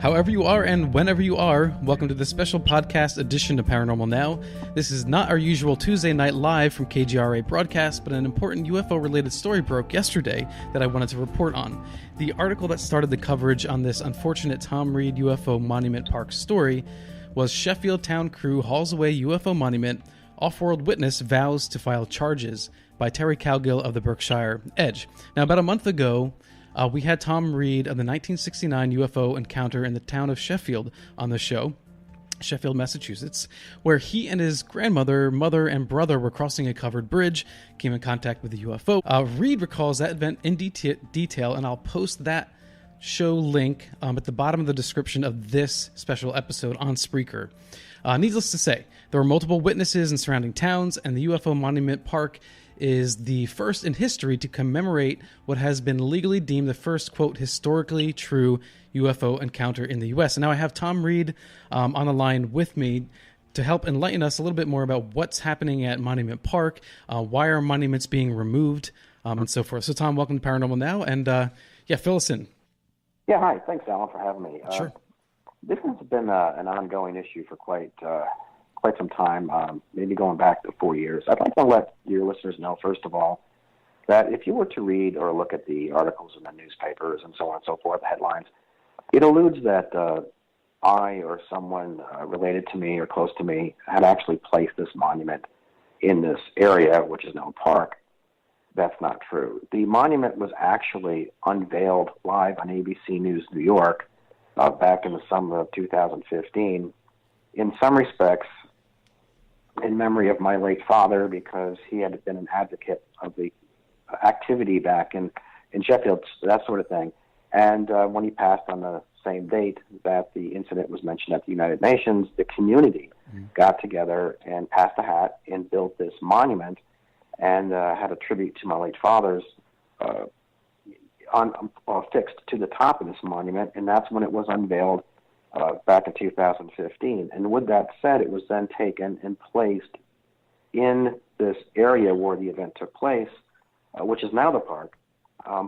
However you are and whenever you are, welcome to the special podcast edition of Paranormal Now. This is not our usual Tuesday night live from KGRA broadcast, but an important UFO-related story broke yesterday that I wanted to report on. The article that started the coverage on this unfortunate Tom Reed UFO Monument Park story was Sheffield Town Crew Hauls Away UFO Monument, Off-World Witness Vows to File Charges by Terry Cowgill of the Berkshire Edge. Now, about a month ago, we had Tom Reed of the 1969 UFO encounter in the town of Sheffield on the show, Sheffield, Massachusetts, where he and his grandmother, mother, and brother were crossing a covered bridge, came in contact with a UFO. Reed recalls that event in detail, and I'll post that show link at the bottom of the description of this special episode on Spreaker. Needless to say, there were multiple witnesses in surrounding towns, and the UFO Monument Park is the first in history to commemorate what has been legally deemed the first, quote, historically true UFO encounter in the U.S. And now I have Tom Reed on the line with me to help enlighten us a little bit more about what's happening at Monument Park, why are monuments being removed, and so forth. So, Tom, welcome to Paranormal Now, and fill us in. Yeah, hi. Thanks, Alan, for having me. Sure. This has been an ongoing issue for quite some time, maybe going back to 4 years. I'd like to let your listeners know, first of all, that if you were to read or look at the articles in the newspapers and so on and so forth, the headlines, it alludes that I or someone related to me or close to me had actually placed this monument in this area, which is now a park. That's not true. The monument was actually unveiled live on ABC News New York back in the summer of 2015. In some respects, in memory of my late father, because he had been an advocate of the activity back in Sheffield, that sort of thing. And when he passed on the same date that the incident was mentioned at the United Nations, the community got together and passed a hat and built this monument and had a tribute to my late father's fixed to the top of this monument, and that's when it was unveiled back in 2015. And with that said, it was then taken and placed in this area where the event took place, which is now the park,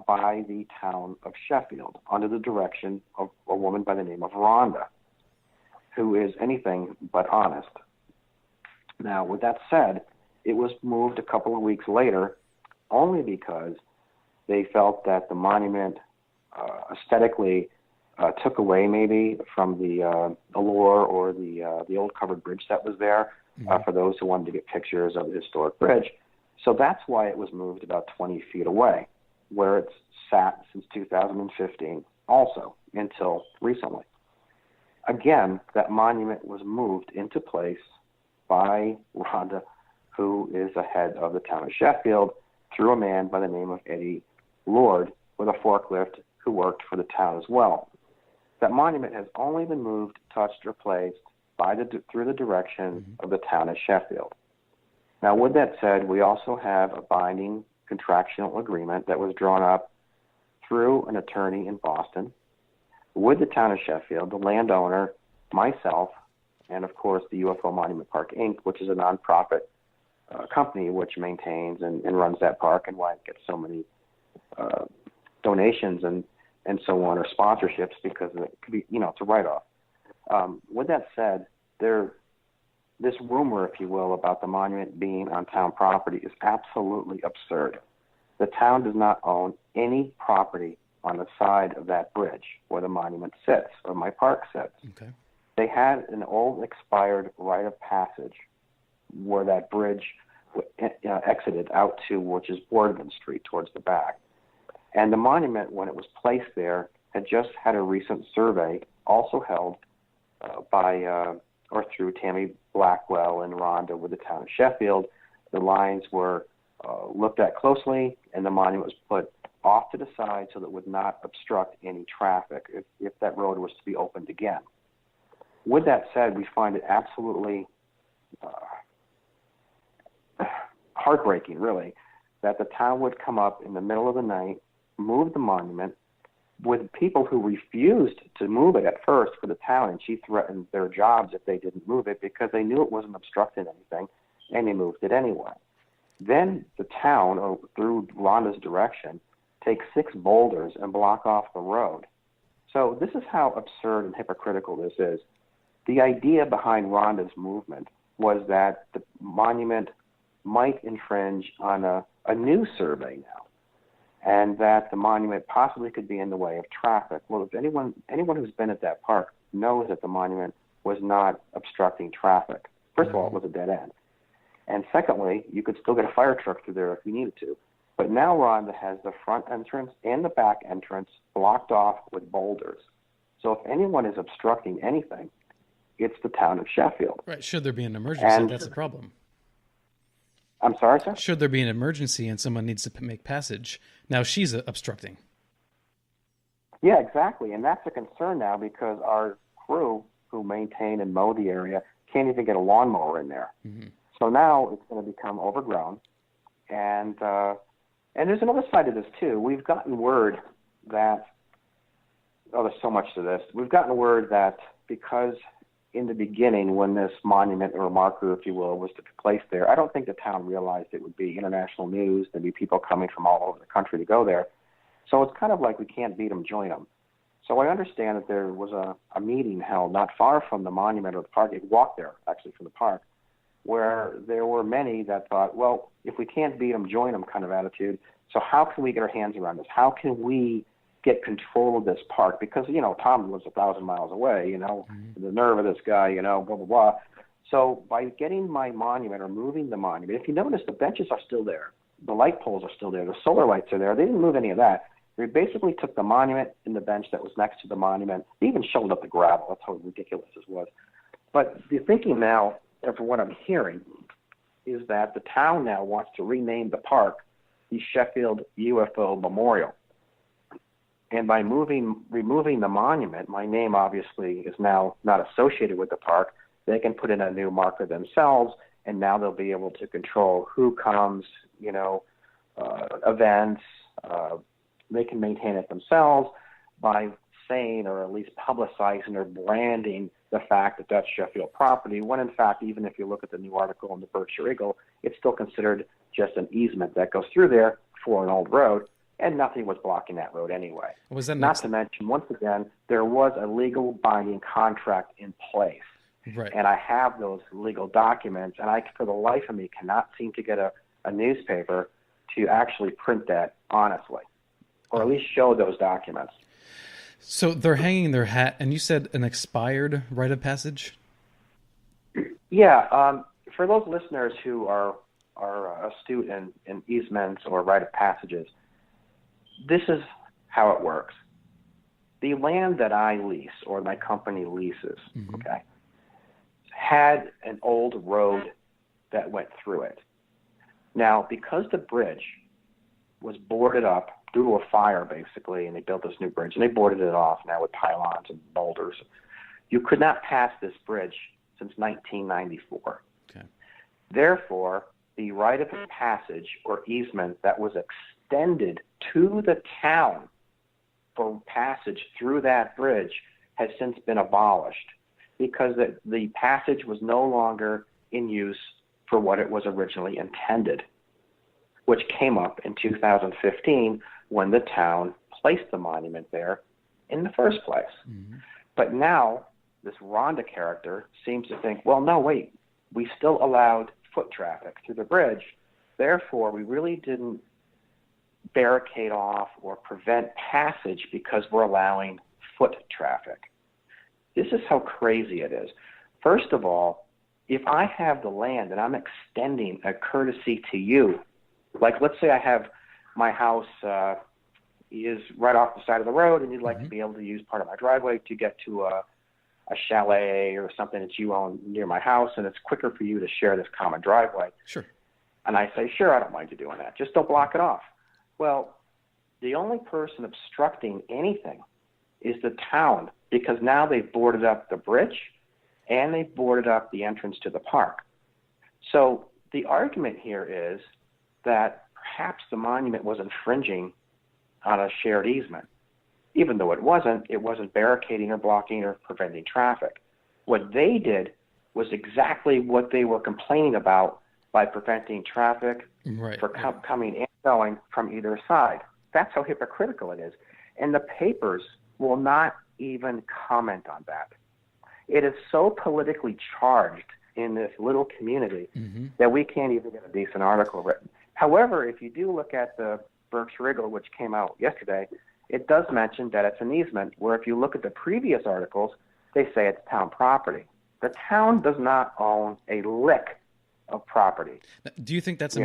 by the town of Sheffield, under the direction of a woman by the name of Rhonda, who is anything but honest. Now, with that said, it was moved a couple of weeks later only because they felt that the monument aesthetically took away maybe from the allure or the old covered bridge that was there for those who wanted to get pictures of the historic bridge. So that's why it was moved about 20 feet away, where it's sat since 2015 also until recently. Again, that monument was moved into place by Rhonda, who is the head of the town of Sheffield, through a man by the name of Eddie Lord with a forklift who worked for the town as well. That monument has only been moved, touched, or placed through the direction of the town of Sheffield. Now, with that said, we also have a binding contractual agreement that was drawn up through an attorney in Boston with the town of Sheffield, the landowner, myself, and, of course, the UFO Monument Park, Inc., which is a nonprofit company which maintains and runs that park, and why it gets so many donations and so on, or sponsorships, because it could be, it's a write-off. With that said, this rumor, if you will, about the monument being on town property is absolutely absurd. The town does not own any property on the side of that bridge where the monument sits, or my park sits. Okay. They had an old expired rite of passage where that bridge exited out to, which is Boardman Street towards the back. And the monument, when it was placed there, had just had a recent survey, also held through Tammy Blackwell and Rhonda with the town of Sheffield. The lines were looked at closely, and the monument was put off to the side so that it would not obstruct any traffic if that road was to be opened again. With that said, we find it absolutely heartbreaking, really, that the town would come up in the middle of the night, move the monument, with people who refused to move it at first for the town, and she threatened their jobs if they didn't move it because they knew it wasn't obstructing anything, and they moved it anyway. Then the town, through Rhonda's direction, takes 6 boulders and block off the road So this is how absurd and hypocritical this is. The idea behind Rhonda's movement was that the monument might infringe on a new survey now, and that the monument possibly could be in the way of traffic. Well, if anyone who's been at that park knows that the monument was not obstructing traffic. First of all, it was a dead end. And secondly, you could still get a fire truck through there if you needed to. But now Rhonda has the front entrance and the back entrance blocked off with boulders. So if anyone is obstructing anything, it's the town of Sheffield. Right. Should there be an emergency, that's the problem. I'm sorry, sir? Should there be an emergency and someone needs to make passage, now she's obstructing. Yeah, exactly. And that's a concern now because our crew who maintain and mow the area can't even get a lawnmower in there. Mm-hmm. So now it's going to become overgrown. And there's another side to this, too. We've gotten word that, there's so much to this. We've gotten word that because in the beginning when this monument or marker, if you will, was to be placed there, I don't think the town realized it would be international news. There'd be people coming from all over the country to go there. So it's kind of like we can't beat them, join them. So I understand that there was a meeting held not far from the monument or the park. You could walk there, actually, from the park, where there were many that thought, well, if we can't beat them, join them kind of attitude. So how can we get our hands around this? How can we get control of this park? Because, Tom lives 1,000 miles away, the nerve of this guy, blah, blah, blah. So by getting my monument or moving the monument, if you notice, the benches are still there. The light poles are still there. The solar lights are there. They didn't move any of that. They basically took the monument and the bench that was next to the monument. They even shoveled up the gravel. That's how ridiculous this was. But the thinking now, and from what I'm hearing, is that the town now wants to rename the park the Sheffield UFO Memorial. And by removing the monument, my name obviously is now not associated with the park. They can put in a new marker themselves, and now they'll be able to control who comes, events. They can maintain it themselves by saying, or at least publicizing or branding the fact that that's Sheffield property, when in fact, even if you look at the new article in the Berkshire Eagle, it's still considered just an easement that goes through there for an old road, and nothing was blocking that road anyway. Was that Not to mention, once again, there was a legal binding contract in place. Right. And I have those legal documents, and I, for the life of me, cannot seem to get a newspaper to actually print that honestly, or at least show those documents. So they're hanging their hat, and you said an expired rite of passage? Yeah. For those listeners who are astute in easements or rite of passages, this is how it works. The land that I lease, or my company leases, okay, had an old road that went through it. Now, because the bridge was boarded up due to a fire, basically, and they built this new bridge, and they boarded it off now with pylons and boulders, you could not pass this bridge since 1994. Okay. Therefore, the rite of passage or easement that was extended to the town for passage through that bridge has since been abolished because the passage was no longer in use for what it was originally intended, which came up in 2015 when the town placed the monument there in the first place. Mm-hmm. But now this Rhonda character seems to think, well, no, wait, we still allowed foot traffic through the bridge. Therefore, we really didn't barricade off or prevent passage because we're allowing foot traffic. This is how crazy it is. First of all, if I have the land and I'm extending a courtesy to you, like let's say I have my house is right off the side of the road and you'd like to be able to use part of my driveway to get to a chalet or something that you own near my house, and it's quicker for you to share this common driveway. Sure. And I say, sure, I don't mind you doing that. Just don't block it off. Well, the only person obstructing anything is the town, because now they've boarded up the bridge and they've boarded up the entrance to the park. So the argument here is that perhaps the monument was infringing on a shared easement. Even though it wasn't barricading or blocking or preventing traffic. What they did was exactly what they were complaining about by preventing traffic coming and going from either side. That's how hypocritical it is. And the papers will not even comment on that. It is so politically charged in this little community that we can't even get a decent article written. However, if you do look at the Berkshire Riggle, which came out yesterday, it does mention that it's an easement, where if you look at the previous articles, they say it's town property. The town does not own a lick of property. Do you think that's a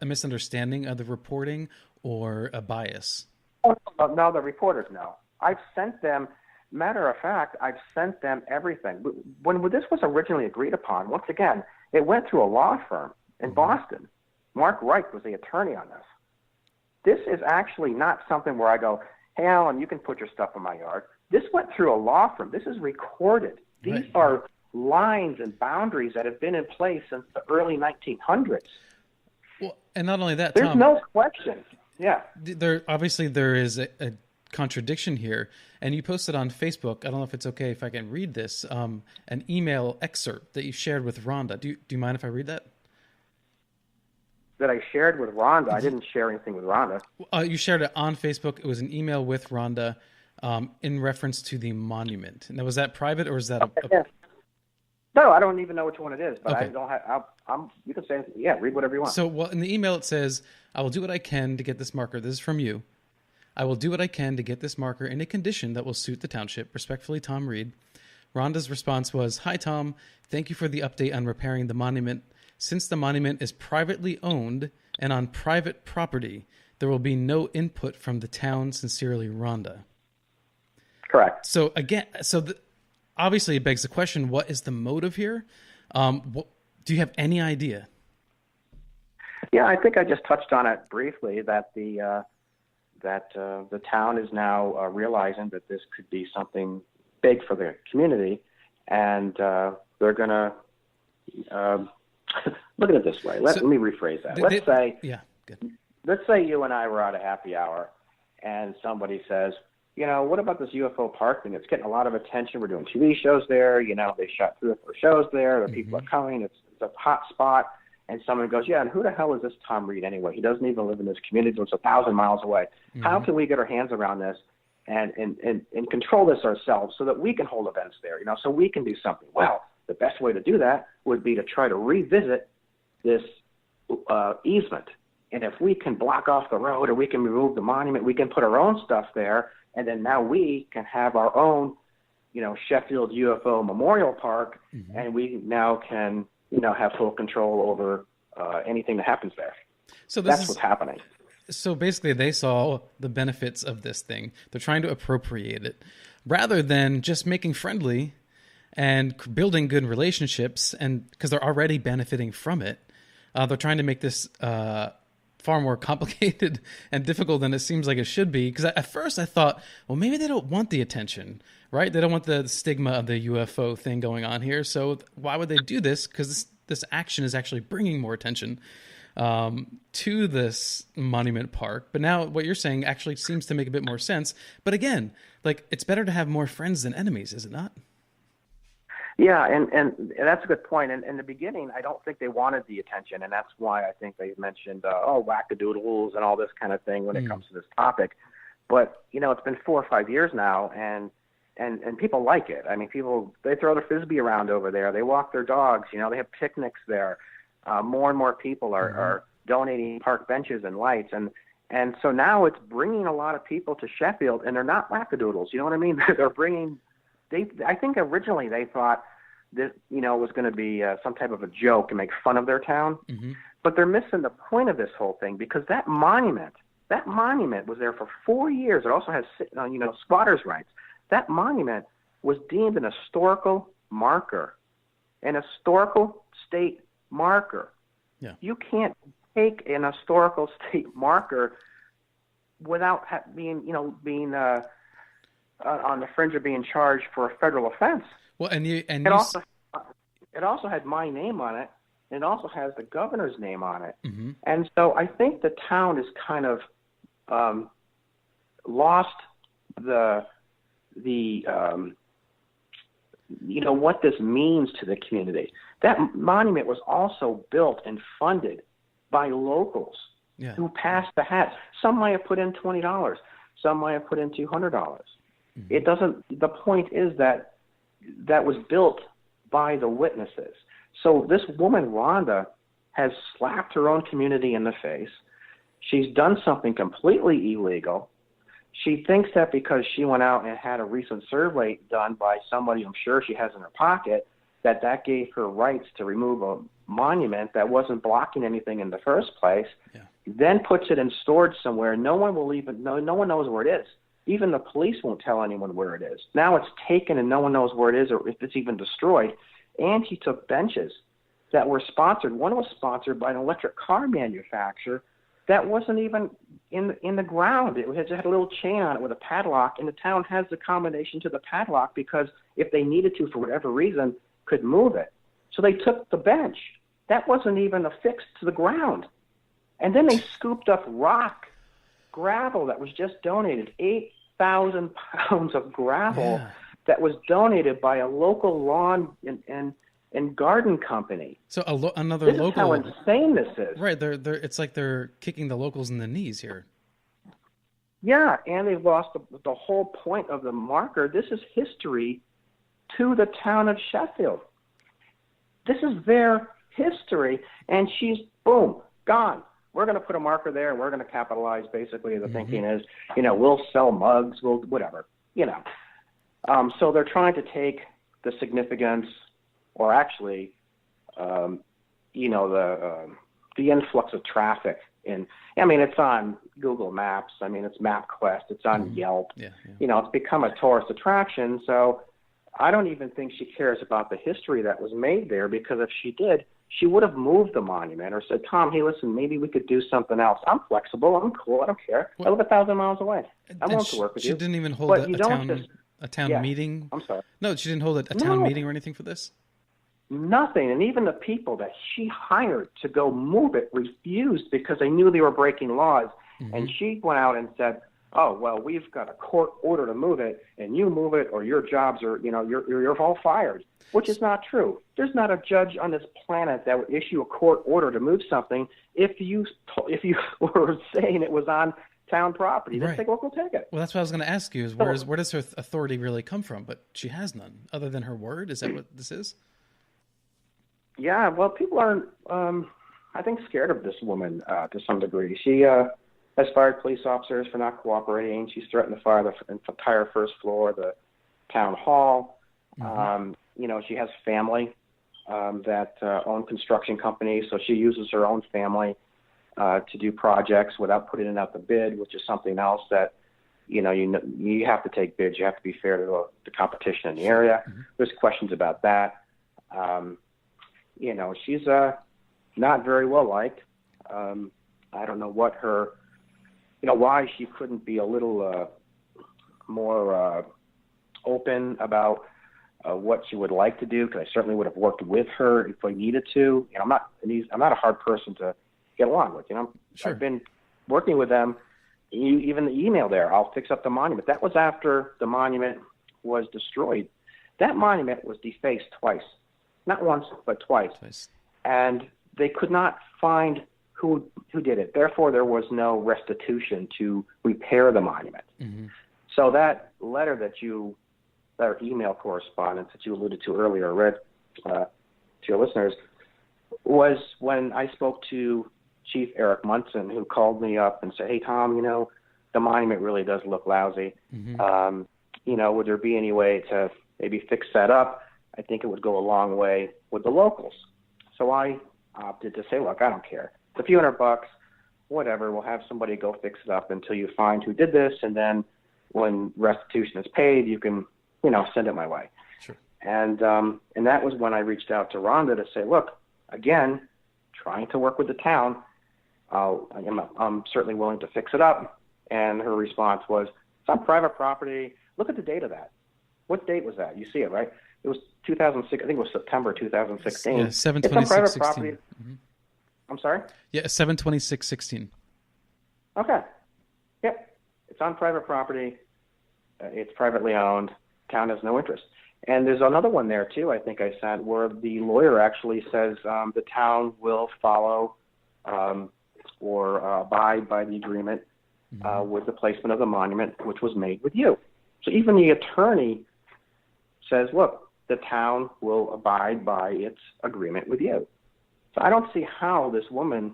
misunderstanding of the reporting or a bias? Oh, no, the reporters know. I've sent them, matter of fact, I've sent them everything. When this was originally agreed upon, once again, it went through a law firm in Boston. Mark Reich was the attorney on this. This is actually not something where I go, hey, Alan, you can put your stuff in my yard. This went through a law firm. This is recorded. These are lines and boundaries that have been in place since the early 1900s. Well, and not only that, there's Tom, no question. Yeah. There is a contradiction here. And you posted on Facebook, I don't know if it's okay if I can read this, an email excerpt that you shared with Rhonda. Do you mind if I read that? That I shared with Rhonda. I didn't share anything with Rhonda. You shared it on Facebook. It was an email with Rhonda in reference to the monument. Now, was that private or is that yeah. No, I don't even know which one it is, but okay. I don't have. You can say, yeah, read whatever you want. So, well, in the email it says, "I will do what I can to get this marker." This is from you. "I will do what I can to get this marker in a condition that will suit the township. Respectfully, Tom Reed." Rhonda's response was, "Hi, Tom. Thank you for the update on repairing the monument. Since the monument is privately owned and on private property, there will be no input from the town. Sincerely, Rhonda." Correct. So again, obviously it begs the question, what is the motive here? Do you have any idea? Yeah, I think I just touched on it briefly, that the town is now realizing that this could be something big for the community, and they're going to look at it this way. Let me rephrase that. Let's say you and I were at a happy hour, and somebody says, what about this UFO park thing? It's getting a lot of attention. We're doing TV shows there. They shot 3 or 4 shows there. The people are coming. It's a hot spot. And someone goes, yeah, and who the hell is this Tom Reed anyway? He doesn't even live in this community. It's 1,000 miles away. How can we get our hands around this and control this ourselves so that we can hold events there, so we can do something? Well, the best way to do that would be to try to revisit this easement. And if we can block off the road or we can remove the monument, we can put our own stuff there. And then now we can have our own, Sheffield UFO Memorial Park, and we now can, have full control over anything that happens there. So that's what's happening. So basically they saw the benefits of this thing. They're trying to appropriate it rather than just making friendly and building good relationships. And because they're already benefiting from it, they're trying to make this far more complicated and difficult than it seems like it should be. Because at first I thought, well, maybe they don't want the attention, right? They don't want the stigma of the UFO thing going on here. So why would they do this? Because this action is actually bringing more attention to this monument park. But now what you're saying actually seems to make a bit more sense. But again, it's better to have more friends than enemies, is it not? Yeah, and that's a good point. And in the beginning, I don't think they wanted the attention, and that's why I think they mentioned, wackadoodles and all this kind of thing when it comes to this topic. But, it's been 4 or 5 years now, and people like it. I mean, they throw their Frisbee around over there. They walk their dogs. They have picnics there. More and more people are donating park benches and lights. And so now it's bringing a lot of people to Sheffield, and they're not wackadoodles. You know what I mean? They're bringing... I think originally they thought this, was going to be some type of a joke and make fun of their town. But they're missing the point of this whole thing, because that monument was there for 4 years. It also has, squatters' rights. That monument was deemed an historical marker, an historical state marker. Yeah. You can't take an historical state marker without being on the fringe of being charged for a federal offense. Well, it also had my name on it, and it also has the governor's name on it. And so I think the town has kind of lost what this means to the community. That monument was also built and funded by locals who passed the hat. Some might have put in $20. Some might have put in $200. It doesn't. The point is that that was built by the witnesses. So this woman, Rhonda, has slapped her own community in the face. She's done something completely illegal. She thinks that because she went out and had a recent survey done by somebody I'm sure she has in her pocket, that that gave her rights to remove a monument that wasn't blocking anything in the first place, then puts it in storage somewhere. No one will even know. No one knows where it is. Even the police won't tell anyone where it is. Now it's taken and no one knows where it is or if it's even destroyed. And he took benches that were sponsored. One was sponsored by an electric car manufacturer that wasn't even in the ground. It had a little chain on it with a padlock, and the town has the combination to the padlock because if they needed to, for whatever reason, could move it. So they took the bench. That wasn't even affixed to the ground. And then they scooped up gravel that was just donated, 8,000 pounds of gravel that was donated by a local lawn and garden company. So another this local. Is how insane this is. Right, they're it's like they're kicking the locals in the knees here. Yeah, and they've lost the whole point of the marker. This is history to the town of Sheffield. This is their history, and she's, boom, gone. We're going to put a marker there, and we're going to capitalize. Basically, the thinking is, we'll sell mugs, we'll whatever, So they're trying to take the significance, or actually, the influx of traffic. It's on Google Maps. It's MapQuest. It's on Yelp. It's become a tourist attraction. So I don't even think she cares about the history that was made there, because if she did, she would have moved the monument or said, Tom, hey, listen, maybe we could do something else. I'm flexible. I'm cool. I don't care. I live 1,000 miles away. I want to work with you. She didn't even hold a town meeting? I'm sorry. No, she didn't hold a town meeting or anything for this? Nothing. And even the people that she hired to go move it refused because they knew they were breaking laws. And she went out and said, oh, well, we've got a court order to move it, and you move it or your jobs are, you're all fired, which is not true. There's not a judge on this planet that would issue a court order to move something if you were saying it was on town property. They'd say, well, we'll take it. Well, that's what I was going to ask you is where does her authority really come from? But she has none other than her word. Is that what this is? Yeah, well, people are, I think, scared of this woman to some degree. She has fired police officers for not cooperating. She's threatened to fire the entire first floor of the town hall. She has family that own construction companies, so she uses her own family to do projects without putting it out the bid, which is something else that, you have to take bids. You have to be fair to the competition in the area. There's questions about that. She's not very well liked. I don't know what her, why she couldn't be a little more open about what she would like to do, because I certainly would have worked with her if I needed to. I'm not a hard person to get along with. Sure. I've been working with them. Even the email there, I'll fix up the monument. That was after the monument was destroyed. That monument was defaced twice. Not once, but twice. And they could not find who did it. Therefore, there was no restitution to repair the monument. So that letter that email correspondence that you alluded to earlier, read to your listeners, was when I spoke to Chief Eric Munson, who called me up and said, hey, Tom, the monument really does look lousy. Would there be any way to maybe fix that up? I think it would go a long way with the locals. So I opted to say, look, I don't care. It's a few $100, whatever. We'll have somebody go fix it up until you find who did this, and when restitution is paid, you can, send it my way. Sure. And that was when I reached out to Rhonda to say, look, again, trying to work with the town, I'm certainly willing to fix it up. And her response was, it's on private property. Look at the date of that. What date was that? You see it, right? It was 2006. I think it was September 2016. Yeah, 7/26/16. It's on private property. I'm sorry? Yeah, 7/26/16. Okay. Yep. It's on private property. It's privately owned. Town has no interest. And there's another one there, too, I think I sent, where the lawyer actually says the town will follow or abide by the agreement with the placement of the monument, which was made with you. So even the attorney says, look, the town will abide by its agreement with you. So I don't see how this woman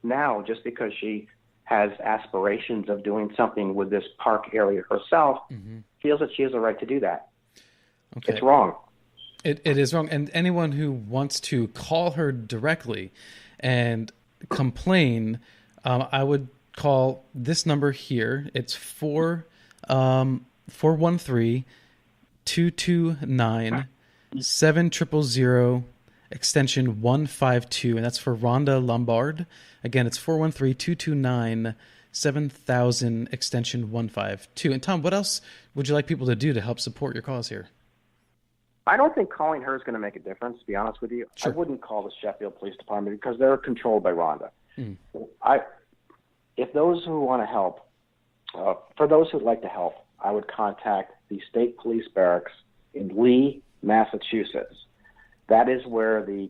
now, just because she has aspirations of doing something with this park area herself, feels that she has a right to do that. Okay. It's wrong. It is wrong. And anyone who wants to call her directly and complain, I would call this number here. It's 413-229-7000, extension 152, and that's for Rhonda Lombard. Again, it's 413-229-7000, extension 152. And Tom, what else would you like people to do to help support your cause here? I don't think calling her is going to make a difference, to be honest with you. Sure. I wouldn't call the Sheffield Police Department because they're controlled by Rhonda. If those who want to help, for those who'd like to help, I would contact the State Police Barracks in Lee, Massachusetts. That is where the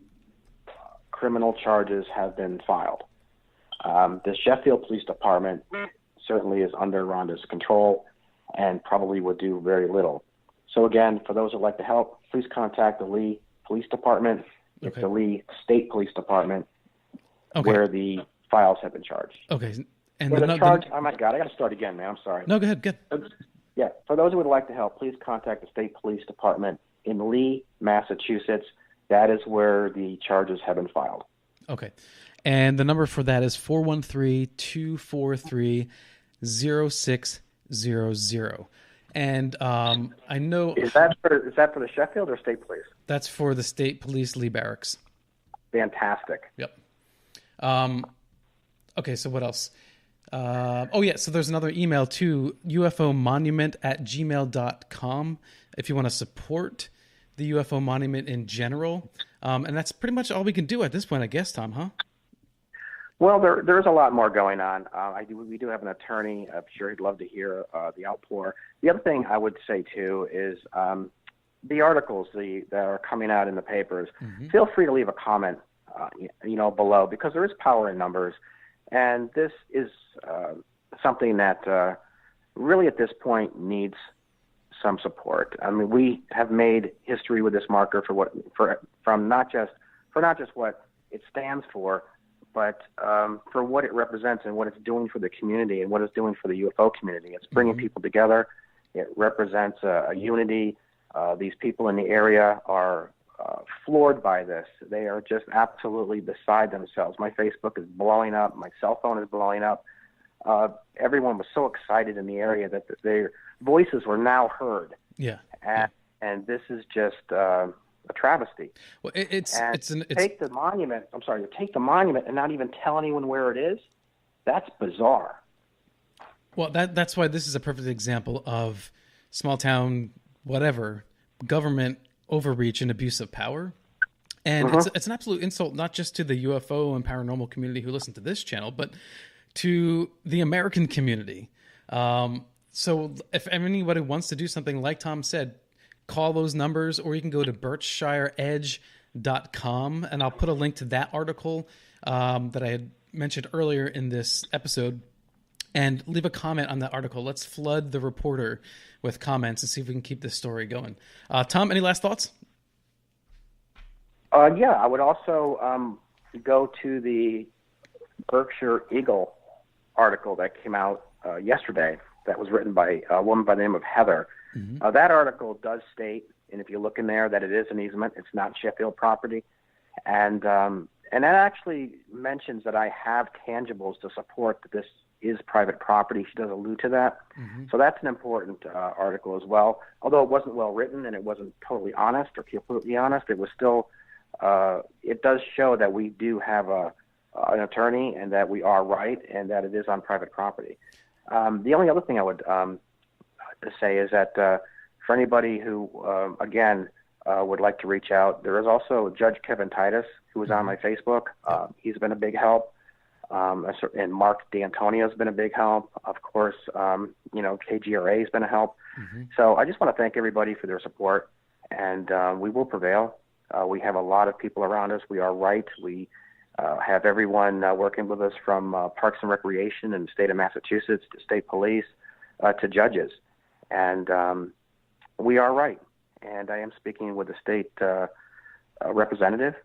criminal charges have been filed. The Sheffield Police Department certainly is under Rhonda's control and probably would do very little. So again, for those who'd like to help, please contact the Lee Police Department. Okay. It's the Lee State Police Department where the files have been charged. Okay. And oh my God, I got to start again, man. I'm sorry. No, go ahead. Good. Yeah. For those who would like to help, please contact the State Police Department in Lee, Massachusetts. That is where the charges have been filed. Okay. And the number for that is 413-243-0600. And I know... Is that for the Sheffield or State Police? That's for the State Police Lee Barracks. Fantastic. Yep. Okay, so what else? So there's another email too, ufomonument@gmail.com, if you want to support the UFO monument in general. And that's pretty much all we can do at this point, I guess, Tom, huh? Well, there's a lot more going on. We do have an attorney. I'm sure he'd love to hear the outpour. The other thing I would say, too, is the articles that are coming out in the papers, feel free to leave a comment below, because there is power in numbers. And this is something that really at this point needs some support. I mean, we have made history with this marker for not just what it stands for, but for what it represents and what it's doing for the community and what it's doing for the UFO community. It's bringing people together. It represents a unity. These people in the area are floored by this. They are just absolutely beside themselves. My Facebook is blowing up. My cell phone is blowing up. Everyone was so excited in the area that their voices were now heard. Yeah. And this is just a travesty. Well, take the monument. I'm sorry, to take the monument and not even tell anyone where it is. That's bizarre. Well, that's why this is a perfect example of small town, whatever, government overreach and abuse of power. And it's an absolute insult, not just to the UFO and paranormal community who listen to this channel, but to the American community. So if anybody wants to do something, like Tom said, call those numbers, or you can go to BerkshireEdge.com, and I'll put a link to that article that I had mentioned earlier in this episode, and leave a comment on that article. Let's flood the reporter with comments and see if we can keep this story going. Tom, any last thoughts? Yeah, I would also go to the Berkshire Eagle article that came out yesterday that was written by a woman by the name of Heather. That article does state, and if you look in there, that it is an easement. It's not Sheffield property. And that actually mentions that I have tangibles to support that this is private property. She does allude to that. So that's an important article as well. Although it wasn't well written and it wasn't totally honest or completely honest, it was still, it does show that we do have an attorney and that we are right and that it is on private property. The only other thing I would say is that for anybody who, would like to reach out, there is also Judge Kevin Titus, who is on my Facebook. He's been a big help. And Mark D'Antonio has been a big help. Of course, KGRA has been a help. So I just want to thank everybody for their support, and we will prevail. We have a lot of people around us. We are right. We have everyone working with us from Parks and Recreation in the state of Massachusetts to state police to judges. And we are right. And I am speaking with the state representative,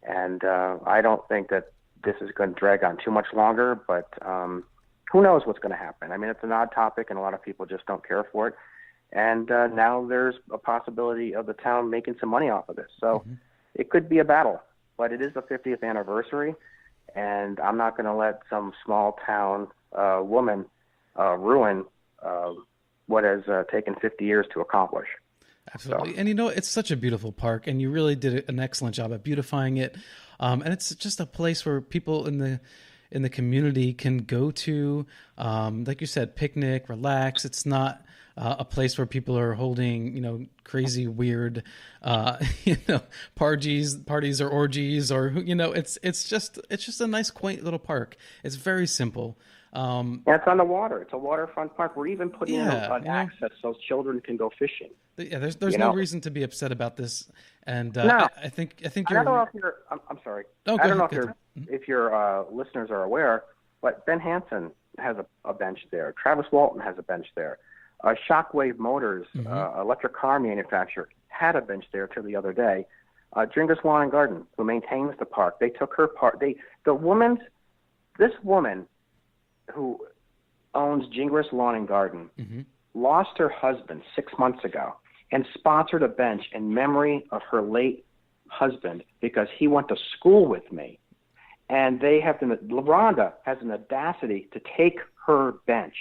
and I don't think that this is going to drag on too much longer, but who knows what's going to happen. I mean, it's an odd topic, and a lot of people just don't care for it. And now there's a possibility of the town making some money off of this. So it could be a battle, but it is the 50th anniversary, and I'm not going to let some small town woman ruin what has taken 50 years to accomplish. Absolutely. So. And it's such a beautiful park, and you really did an excellent job at beautifying it. And it's just a place where people in the community can go to, like you said, picnic, relax. It's not a place where people are holding, crazy, weird, parties or orgies, or it's just a nice, quaint little park. It's very simple. And it's on the water. It's a waterfront park. We're even putting in an access so children can go fishing. Yeah, there's no reason to be upset about this. And no. I think I don't know if you're. I'm sorry. Oh, I don't know if your listeners are aware, but Ben Hansen has a bench there. Travis Walton has a bench there. Shockwave Motors, electric car manufacturer, had a bench there till the other day. Jingles Lawn and Garden, who maintains the park, they took her part. This woman who owns Jingles Lawn and Garden lost her husband 6 months ago and sponsored a bench in memory of her late husband because he went to school with me. And Rhonda has an audacity to take her bench.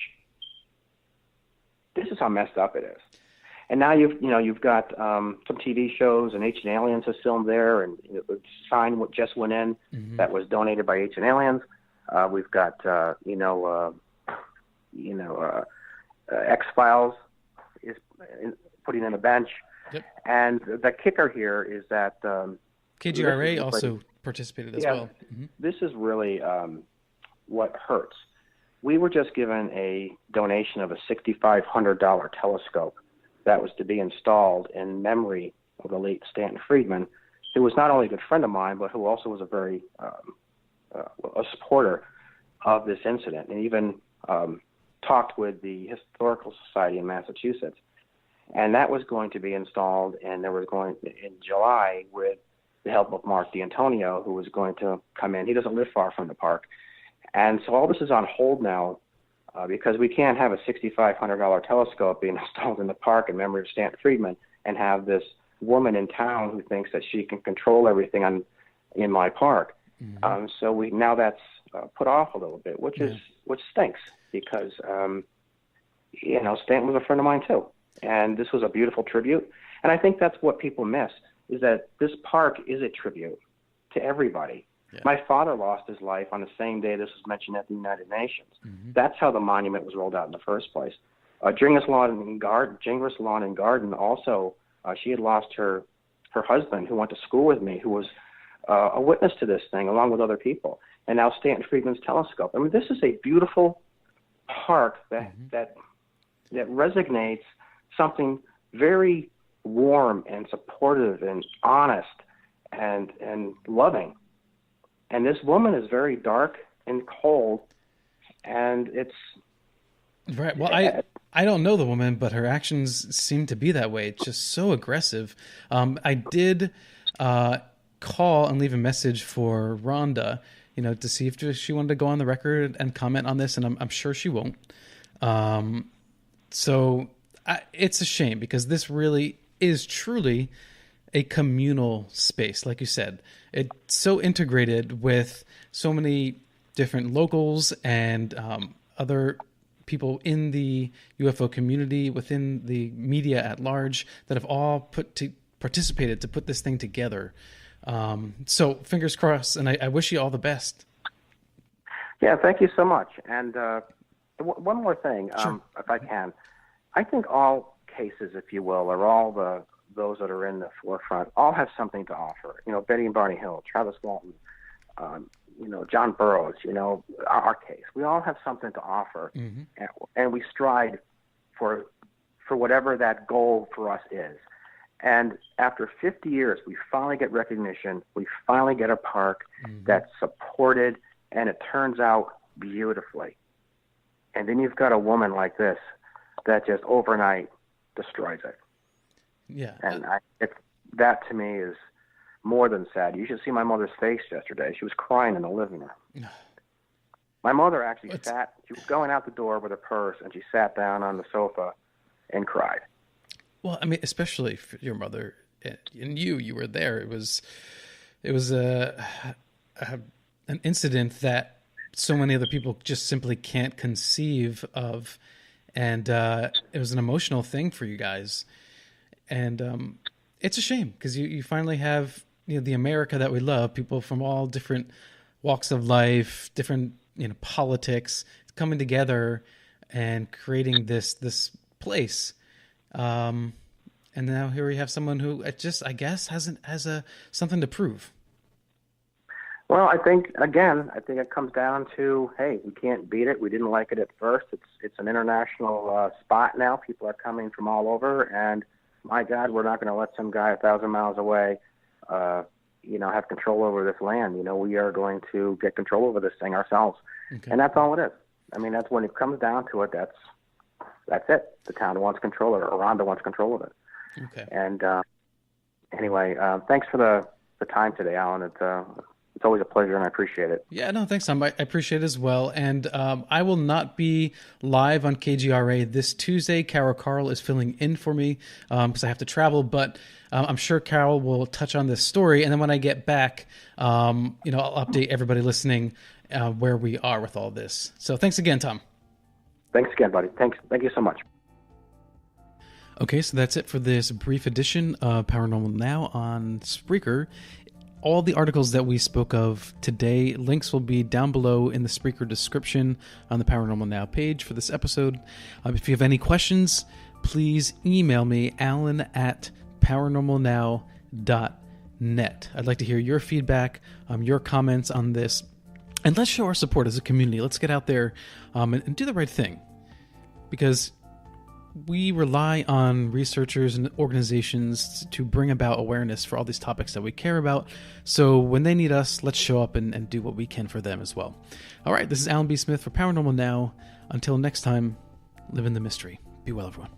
This is how messed up it is. And now you've got some TV shows, and Ancient Aliens is filmed there, and the sign just went in that was donated by Ancient Aliens. We've got X-Files is putting in a bench. Yep. And the kicker here is that KGRA also participated as well. This is really what hurts. We were just given a donation of a $6,500 telescope that was to be installed in memory of the late Stanton Friedman, who was not only a good friend of mine, but who also was a very a supporter of this incident, and even talked with the Historical Society in Massachusetts. And that was going to be installed, and there was going in July with the help of Mark D'Antonio, who was going to come in. He doesn't live far from the park. And so all this is on hold now because we can't have a $6,500 telescope being installed in the park in memory of Stanton Friedman and have this woman in town who thinks that she can control everything in my park. So now that's put off a little bit, which stinks because Stanton was a friend of mine too, and this was a beautiful tribute. And I think that's what people miss, is that this park is a tribute to everybody. Yeah. My father lost his life on the same day this was mentioned at the United Nations. That's how the monument was rolled out in the first place. Jingles Lawn and Garden also, she had lost her husband, who went to school with me, who was a witness to this thing, along with other people. And now Stanton Friedman's telescope. I mean, this is a beautiful park that resonates something very warm and supportive and honest and loving. And this woman is very dark and cold, and it's right. Well, I don't know the woman, but her actions seem to be that way. It's just so aggressive. I did call and leave a message for Rhonda, to see if she wanted to go on the record and comment on this, and I'm sure she won't. So it's a shame, because this really is truly a communal space. Like you said, it's so integrated with so many different locals and other people in the UFO community, within the media at large, that have all participated to put this thing together. So fingers crossed, and I wish you all the best. Yeah, thank you so much. And one more thing, Sure. If I can. I think all cases, if you will, or all those that are in the forefront, all have something to offer. Betty and Barney Hill, Travis Walton, John Burroughs, our case. We all have something to offer, and we strive for whatever that goal for us is. And after 50 years, we finally get recognition. We finally get a park that's supported, and it turns out beautifully. And then you've got a woman like this that just overnight destroys it. Yeah. And that to me is more than sad. You should see my mother's face yesterday. She was crying in the living room. My mother actually she was going out the door with her purse, and she sat down on the sofa and cried. Well, I mean, especially for your mother and you were there. It was an incident that so many other people just simply can't conceive of. And it was an emotional thing for you guys. And it's a shame because you finally have, the America that we love, people from all different walks of life, different, politics coming together and creating this place. And now here we have someone who I guess has something to prove. Well, I think it comes down to, hey, we can't beat it. We didn't like it at first. It's an international spot now. People are coming from all over, and my God, we're not going to let some guy 1,000 miles away, have control over this land. We are going to get control over this thing ourselves, and that's all it is. I mean, that's when it comes down to it. That's it. The town wants control of it. Rhonda wants control of it. Okay. And anyway, thanks for the time today, Alan. It's always a pleasure, and I appreciate it. Yeah, no, thanks, Tom. I appreciate it as well. And I will not be live on KGRA this Tuesday. Carol is filling in for me because I have to travel. But I'm sure Carol will touch on this story. And then when I get back, I'll update everybody listening where we are with all this. So thanks again, Tom. Thanks again, buddy. Thank you so much. Okay, so that's it for this brief edition of Paranormal Now on Spreaker. All the articles that we spoke of today, links will be down below in the Spreaker description on the Paranormal Now page for this episode. If you have any questions, please email me, alan@paranormalnow.net. I'd like to hear your feedback, your comments on this, and let's show our support as a community. Let's get out there and do the right thing, because we rely on researchers and organizations to bring about awareness for all these topics that we care about. So when they need us, let's show up and do what we can for them as well. All right, this is Alan B. Smith for Paranormal Now. Until next time, live in the mystery. Be well, everyone.